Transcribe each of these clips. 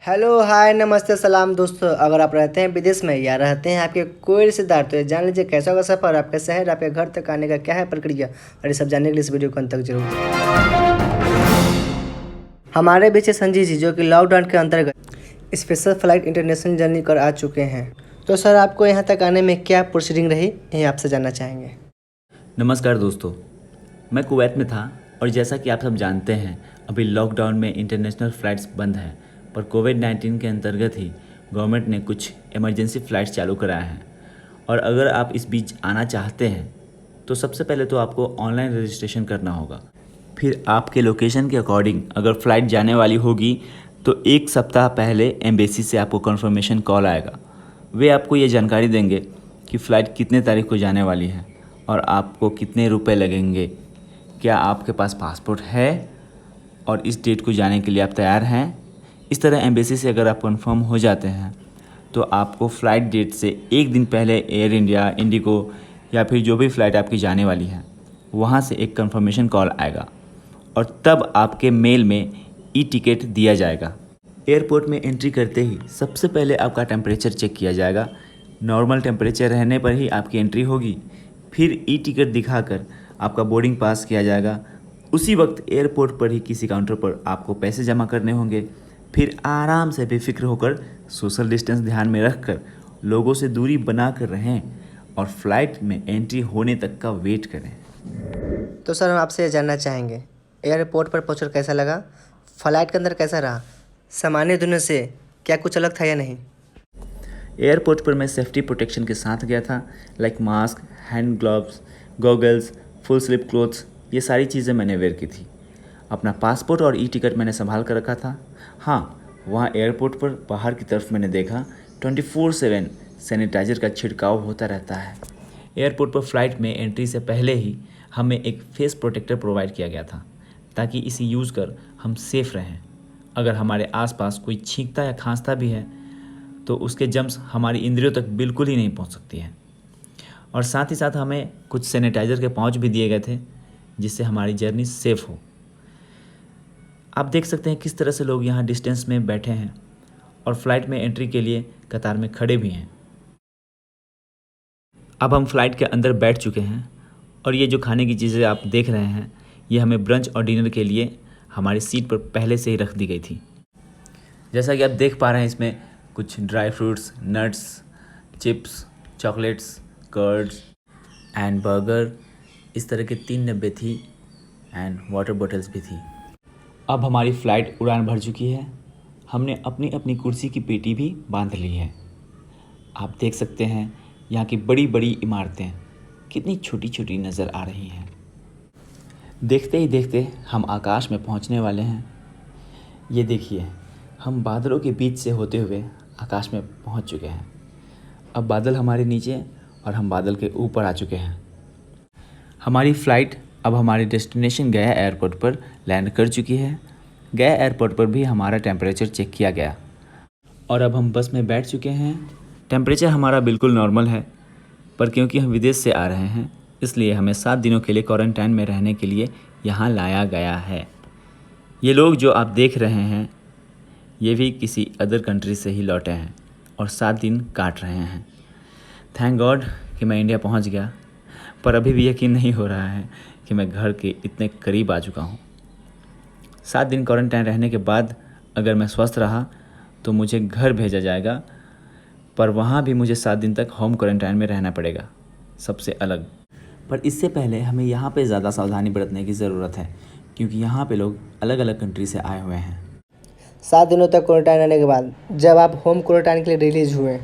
Hello hi नमस्ते सलाम दोस्तों। अगर आप रहते हैं विदेश में या रहते हैं आपके कोई रिश्तेदार तो ये जान लीजिए कैसा होगा सफ़र, आपके शहर आपके घर तक आने का क्या है प्रक्रिया, और ये सब जानने के लिए इस वीडियो को अंत तक जरूर देखें। हमारे बीच है संजीव जी जो कि लॉकडाउन के अंतर्गत स्पेशल फ्लाइट इंटरनेशनल जर्नी कर आ चुके हैं। तो सर आपको यहाँ तक आने में क्या प्रोसीडिंग रही ये आपसे जानना चाहेंगे। नमस्कार दोस्तों, मैं कुवैत में था और जैसा कि आप सब जानते हैं अभी लॉकडाउन में इंटरनेशनल फ़्लाइट्स बंद हैं, पर कोविड-19 के अंतर्गत ही गवर्नमेंट ने कुछ इमरजेंसी फ़्लाइट्स चालू कराए हैं। और अगर आप इस बीच आना चाहते हैं तो सबसे पहले तो आपको ऑनलाइन रजिस्ट्रेशन करना होगा। फिर आपके लोकेशन के अकॉर्डिंग अगर फ़्लाइट जाने वाली होगी तो एक सप्ताह पहले एम्बेसी से आपको कन्फर्मेशन कॉल आएगा। वे आपको ये जानकारी देंगे कि फ़्लाइट कितने तारीख को जाने वाली है और आपको कितने रुपए लगेंगे, क्या आपके पास पासपोर्ट है और इस डेट को जाने के लिए आप तैयार हैं। इस तरह एम्बेसी से अगर आप कंफर्म हो जाते हैं तो आपको फ़्लाइट डेट से एक दिन पहले एयर इंडिया, इंडिगो या फिर जो भी फ़्लाइट आपकी जाने वाली है वहाँ से एक कंफर्मेशन कॉल आएगा और तब आपके मेल में ई टिकट दिया जाएगा। एयरपोर्ट में एंट्री करते ही सबसे पहले आपका टेम्परेचर चेक किया जाएगा। नॉर्मल टेम्परेचर रहने पर ही आपकी एंट्री होगी। फिर ई टिकट दिखाकर आपका बोर्डिंग पास किया जाएगा। उसी वक्त एयरपोर्ट पर ही किसी काउंटर पर आपको पैसे जमा करने होंगे। फिर आराम से बेफिक्र होकर सोशल डिस्टेंस ध्यान में रखकर लोगों से दूरी बना कर रहें और फ्लाइट में एंट्री होने तक का वेट करें। तो सर हम आपसे ये जानना चाहेंगे एयरपोर्ट पर पहुँचकर कैसा लगा, फ्लाइट के अंदर कैसा रहा, सामान्य दुनिया से क्या कुछ अलग था या नहीं। एयरपोर्ट पर मैं सेफ्टी प्रोटेक्शन के साथ गया था, like mask, hand gloves, goggles, full sleeve clothes, ये सारी चीज़ें मैंने वेयर की थी। अपना पासपोर्ट और ई टिकट मैंने संभाल कर रखा था। हाँ, वहाँ एयरपोर्ट पर बाहर की तरफ मैंने देखा 24/7 सैनिटाइज़र का छिड़काव होता रहता है। एयरपोर्ट पर फ्लाइट में एंट्री से पहले ही हमें एक फेस प्रोटेक्टर प्रोवाइड किया गया था ताकि इसे यूज़ कर हम सेफ़ रहें। अगर हमारे आसपास कोई छींकता या खांसता भी है तो उसके जम्स हमारी इंद्रियों तक बिल्कुल ही नहीं पहुंच सकती हैं। और साथ ही साथ हमें कुछ सैनिटाइज़र के पाउच भी दिए गए थे जिससे हमारी जर्नी सेफ़ हो। आप देख सकते हैं किस तरह से लोग यहाँ डिस्टेंस में बैठे हैं और फ्लाइट में एंट्री के लिए कतार में खड़े भी हैं। अब हम फ्लाइट के अंदर बैठ चुके हैं और ये जो खाने की चीज़ें आप देख रहे हैं ये हमें ब्रंच और डिनर के लिए हमारी सीट पर पहले से ही रख दी गई थी। जैसा कि आप देख पा रहे हैं इसमें कुछ dry fruits, nuts, chips, chocolates, curds and burger, इस तरह के 3 डब्बे थी एंड वाटर बॉटल्स भी थी। अब हमारी फ़्लाइट उड़ान भर चुकी है। हमने अपनी अपनी कुर्सी की पेटी भी बांध ली है। आप देख सकते हैं यहाँ की बड़ी बड़ी इमारतें कितनी छोटी छोटी नज़र आ रही हैं। देखते ही देखते हम आकाश में पहुँचने वाले हैं। ये देखिए, हम बादलों के बीच से होते हुए आकाश में पहुंच चुके हैं। अब बादल हमारे नीचे और हम बादल के ऊपर आ चुके हैं। हमारी फ़्लाइट अब हमारे डेस्टिनेशन गया एयरपोर्ट पर लैंड कर चुकी है। गया एयरपोर्ट पर भी हमारा टेम्परेचर चेक किया गया और अब हम बस में बैठ चुके हैं। टेम्परेचर हमारा बिल्कुल नॉर्मल है, पर क्योंकि हम विदेश से आ रहे हैं इसलिए हमें 7 दिनों के लिए क्वारंटाइन में रहने के लिए यहाँ लाया गया है। ये लोग जो आप देख रहे हैं ये भी किसी अदर कंट्री से ही लौटे हैं और 7 दिन काट रहे हैं। थैंक गॉड कि मैं इंडिया पहुंच गया, पर अभी भी यकीन नहीं हो रहा है कि मैं घर के इतने करीब आ चुका हूं। 7 दिन क्वारंटाइन रहने के बाद अगर मैं स्वस्थ रहा तो मुझे घर भेजा जाएगा, पर वहाँ भी मुझे 7 दिन तक होम क्वारंटाइन में रहना पड़ेगा, सबसे अलग। पर इससे पहले हमें यहाँ पे ज़्यादा सावधानी बरतने की ज़रूरत है क्योंकि यहाँ पे लोग अलग अलग कंट्री से आए हुए हैं। 7 दिनों तक क्वारंटाइन रहने के बाद जब आप होम क्वारंटाइन के लिए रिलीज हुए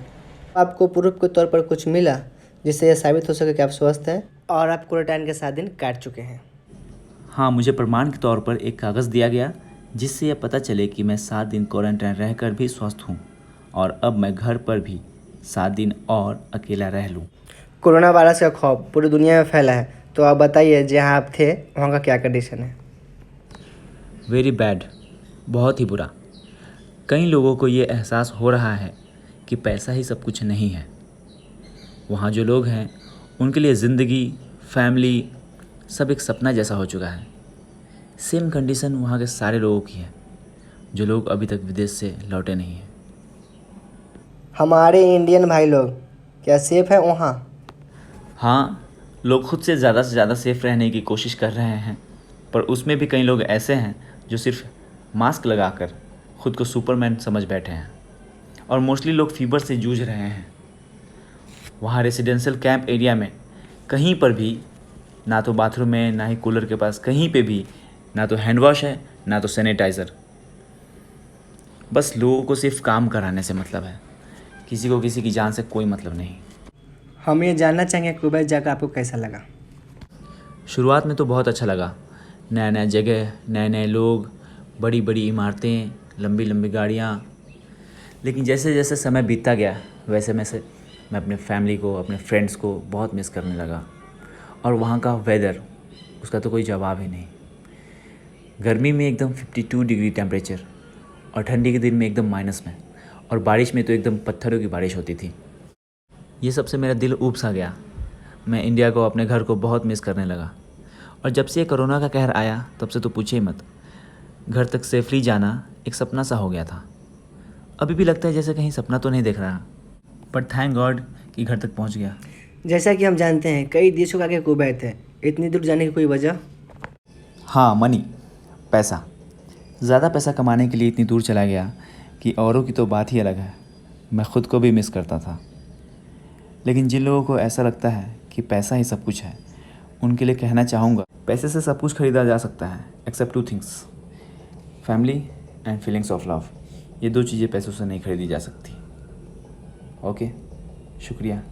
आपको प्रूफ के तौर पर कुछ मिला जिससे यह साबित हो सके कि आप स्वस्थ हैं और आप क्वारंटाइन के 7 दिन काट चुके हैं। हाँ, मुझे प्रमाण के तौर पर एक कागज़ दिया गया जिससे यह पता चले कि मैं 7 दिन क्वारंटाइन रहकर भी स्वस्थ हूँ और अब मैं घर पर भी 7 दिन और अकेला रह लूँ। कोरोना वायरस का खौफ पूरी दुनिया में फैला है, तो आप बताइए जहाँ आप थे वहाँ का क्या कंडीशन है। वेरी बैड, बहुत ही बुरा। कई लोगों को ये एहसास हो रहा है कि पैसा ही सब कुछ नहीं है। वहाँ जो लोग हैं उनके लिए ज़िंदगी, फैमिली सब एक सपना जैसा हो चुका है। सेम कंडीशन वहाँ के सारे लोगों की है। जो लोग अभी तक विदेश से लौटे नहीं हैं। हमारे इंडियन भाई लोग क्या सेफ है वहाँ? हाँ, लोग खुद से ज़्यादा सेफ रहने की कोशिश कर रहे हैं, पर उसमें भी कई लोग ऐसे हैं जो सिर्फ मास्क लगाकर खुद को सुपरमैन समझ बैठे हैं। और मोस्टली लोग फीवर से जूझ रहे हैं। वहाँ रेसिडेंशियल कैंप एरिया में कहीं पर भी ना तो बाथरूम में, ना ही कूलर के पास, कहीं पे भी ना तो हैंड वॉश है, ना तो सैनिटाइज़र। बस लोगों को सिर्फ काम कराने से मतलब है, किसी को किसी की जान से कोई मतलब नहीं। हम ये जानना चाहेंगे कुवैत जाकर आपको कैसा लगा? शुरुआत में तो बहुत अच्छा लगा। नया नया जगह, नए नए लोग, बड़ी बड़ी इमारतें, लंबी लंबी गाड़ियाँ। लेकिन जैसे जैसे समय बीतता गया वैसे मैं अपने फैमिली को, अपने फ्रेंड्स को बहुत मिस करने लगा। और वहाँ का वेदर, उसका तो कोई जवाब ही नहीं। गर्मी में एकदम 52 डिग्री टेम्परेचर, और ठंडी के दिन में एकदम माइनस में, और बारिश में तो एकदम पत्थरों की बारिश होती थी। ये सबसे मेरा दिल ऊब सा गया। मैं इंडिया को, अपने घर को बहुत मिस करने लगा। और जब से ये कोरोना का कहर आया तब से तो पूछे ही मत, घर तक सेफली जाना एक सपना सा हो गया था। अभी भी लगता है जैसे कहीं सपना तो नहीं देख रहा, बट थैंक गॉड कि घर तक पहुंच गया। जैसा कि हम जानते हैं कई देशों का आगे कुवैत है, इतनी दूर जाने की कोई वजह? हाँ, मनी, पैसा। ज़्यादा पैसा कमाने के लिए इतनी दूर चला गया कि औरों की तो बात ही अलग है। मैं ख़ुद को भी मिस करता था। लेकिन जिन लोगों को ऐसा लगता है कि पैसा ही सब कुछ है, उनके लिए कहना चाहूँगा, पैसे से सब कुछ ख़रीदा जा सकता है except 2 things, family and feelings of love. ये 2 चीज़ें पैसों से नहीं खरीदी जा सकती। ओके, शुक्रिया।